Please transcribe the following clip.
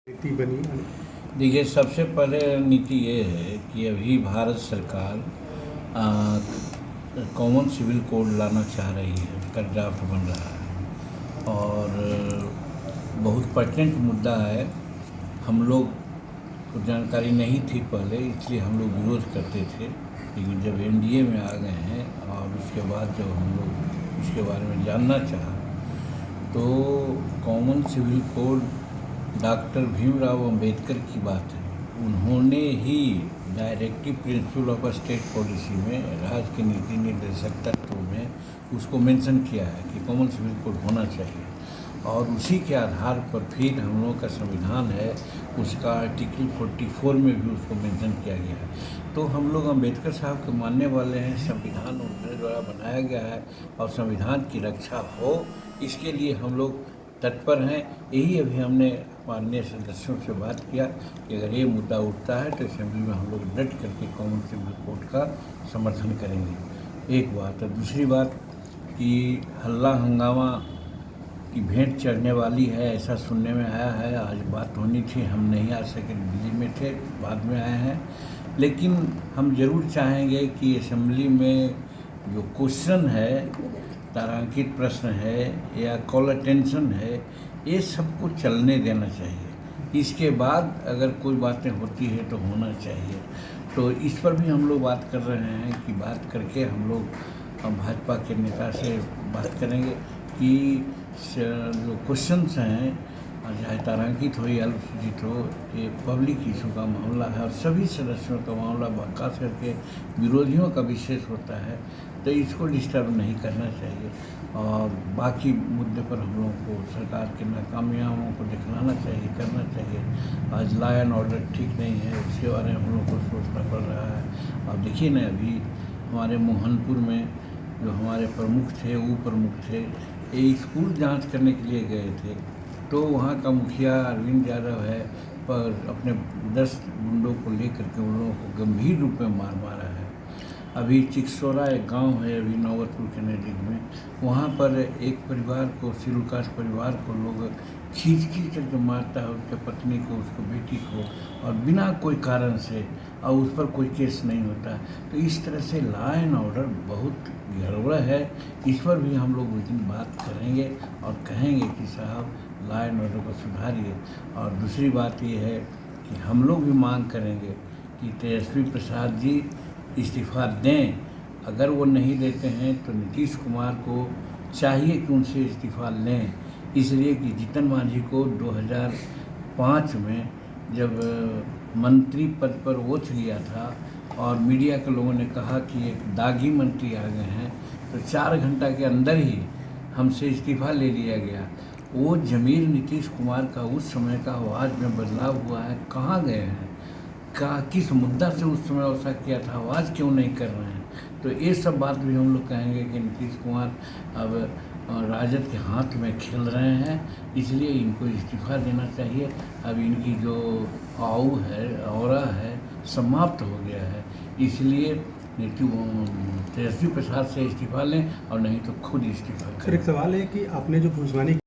नीति बनी। देखिए, सबसे पहले नीति ये है कि अभी भारत सरकार कॉमन सिविल कोड लाना चाह रही है, उसका ड्राफ्ट बन रहा है और बहुत पर्टिनेंट मुद्दा है। हम लोग को जानकारी नहीं थी पहले, इसलिए हम लोग विरोध करते थे, लेकिन जब एनडीए में आ गए हैं और उसके बाद जब हम लोग इसके बारे में जानना चाहा तो common civil code doctor Bhimrao Ambedkar की बात है। उन्होंने ही directive principle of state policy में, राज्य के नीति निर्देशक तत्वों में उसको मेंशन किया है कि कॉमन सिविल कोड होना चाहिए और उसी के आधार पर फिर हम लोगों का संविधान है, उसका आर्टिकल 44 में भी उसको मेंशन किया गया है। तो हम लोग अंबेडकर साहब के मानने वाले हैं। संविधान उनके द्वारा बनाया गया है और संविधान की रक्षा हो, इसके लिए हम लोग तत्पर हैं। यही अभी हमने माननीय सदस्यों से बात किया कि अगर ये मुद्दा उठता है तो असेंबली में हम लोग डट करके कॉमन सिविल कोड का समर्थन करेंगे। एक बात है। दूसरी बात कि हल्ला हंगामा की भेंट चढ़ने वाली है, ऐसा सुनने में आया है। आज बात होनी थी, हम नहीं आ सके, दिल्ली में थे, बाद में आए हैं। लेकिन हम ज़रूर चाहेंगे कि असेंबली में जो क्वेश्चन है, तारांकित प्रश्न है या कॉल अटेंशन है, ये सबको चलने देना चाहिए। इसके बाद अगर कोई बातें होती है तो होना चाहिए। तो इस पर भी हम लोग बात कर रहे हैं कि बात करके हम लोग भाजपा के नेता से बात करेंगे कि जो क्वेश्चंस हैं, चाहे तारांकित हो या अल्पसूचित हो, ये पब्लिक इशू का मामला है और सभी सदस्यों का मामला, खास करके विरोधियों का विशेष होता है, तो इसको डिस्टर्ब नहीं करना चाहिए। और बाकी मुद्दे पर हम लोगों को सरकार के नाकामयाबियों को दिखलाना चाहिए, करना चाहिए। आज लॉ एंड ऑर्डर ठीक नहीं है, उसके बारे में हम लोग को सोचना पड़ रहा है। और देखिए ना, अभी हमारे मोहनपुर में जो हमारे प्रमुख थे, वो प्रमुख थे, ये स्कूल जांच करने के लिए गए थे, तो वहाँ का मुखिया अरविंद यादव है, पर अपने 10 गुंडों को लेकर के उन लोगों को गंभीर रूप में मारा है। अभी चिकसोरा एक गांव है, अभी नौबतपुर के नज़दीक में, वहाँ पर एक परिवार को, शेड्यूल कास्ट परिवार को लोग खींच करके मारता है, उसके पत्नी को, उसको बेटी को, और बिना कोई कारण से, और उस पर कोई केस नहीं होता। तो इस तरह से लॉ एंड ऑर्डर बहुत गड़बड़ है। इस पर भी हम लोग उस दिन बात करेंगे और कहेंगे कि साहब लॉ एंड ऑर्डर को सुधारिए। और दूसरी बात ये है कि हम लोग भी मांग करेंगे कि तेजस्वी प्रसाद जी इस्तीफ़ा दें। अगर वो नहीं देते हैं तो नीतीश कुमार को चाहिए कि उनसे इस्तीफ़ा लें, इसलिए कि जीतन मांझी को 2005 में जब मंत्री पद पर ओथ लिया था और मीडिया के लोगों ने कहा कि एक दागी मंत्री आ गए हैं, तो 4 घंटा के अंदर ही हमसे इस्तीफ़ा ले लिया गया। वो ज़मीर नीतीश कुमार का उस समय का आवाज़ में बदलाव हुआ है, कहाँ गए हैं? किस मुद्दा से उस समय ऐसा किया था, आवाज़ क्यों नहीं कर रहे हैं? तो ये सब बात भी हम लोग कहेंगे कि नीतीश कुमार अब राजद के हाथ में खेल रहे हैं, इसलिए इनको इस्तीफ़ा देना चाहिए। अब इनकी जो ऑरा है समाप्त हो गया है, इसलिए तेजस्वी प्रसाद से इस्तीफ़ा लें और नहीं तो खुद इस्तीफ़ा करें। सर, एक सवाल है कि आपने जो भविष्यवाणी